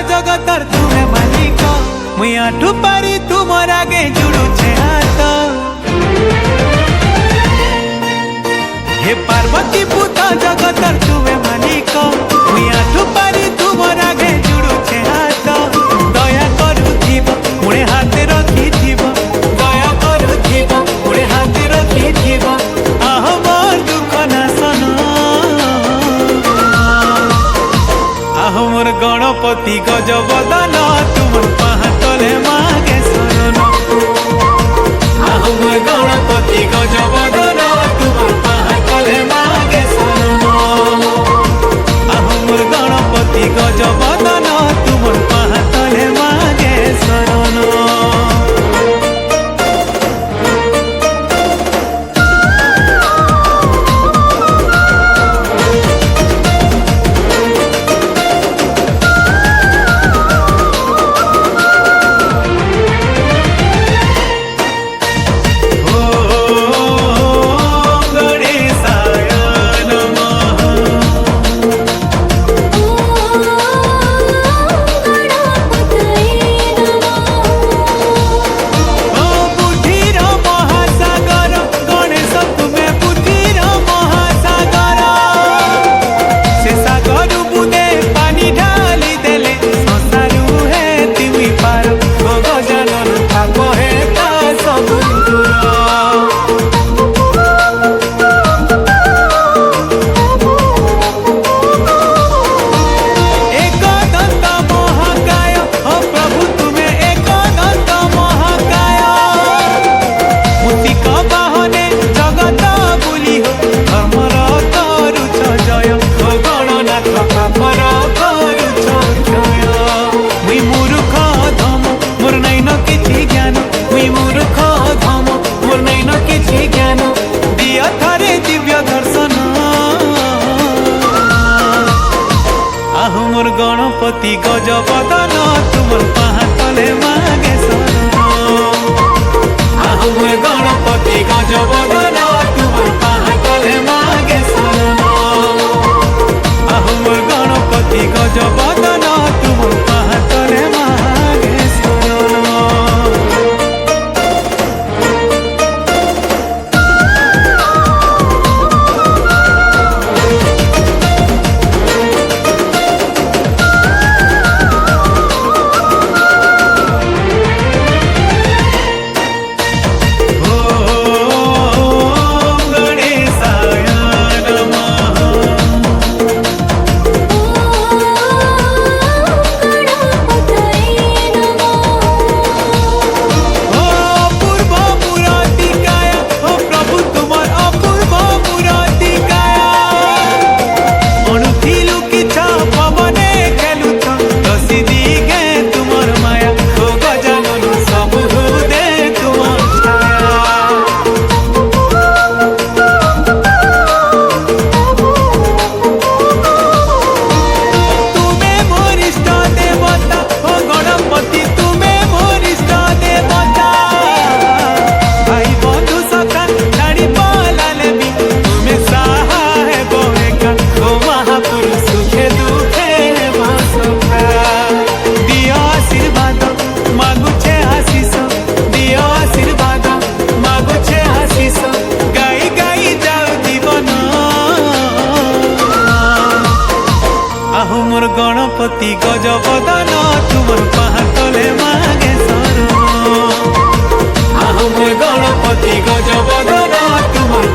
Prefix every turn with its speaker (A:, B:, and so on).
A: जगतर तुम्हें मालिक मुई आठू पारी तुमर आगे जुड़ुछे हाथ। हे पार्वती पुत जगतर तुम्हें मालिक मुई आठू पारी तुमर आगे जुड़ुछे हाथ। दया करुथिब मुळे हाते रखिथिब दया करुथिब मुळे हाते रखिथिब आह मोर दुख नाशन आह मोर गणपति गजबदन तुमर पाहातले मागे शरण आह मोर गणपति गजबदन तुमर पाहातले मागे शरण आह मोर गणपति गजबदन तुमर पाहातले मागे शरण। गणपति गजबदन तुमर पाहातले मागे शरण आह मोर गणपति गजबदन तुमर पाहातले मागे शरण आह मोर गणपति गजबदन तुमर पाहातले मागे शरण। गणपति गजबदन तुमर पाहातले मागे शरण आह मोर गणपति गजबदन तुमर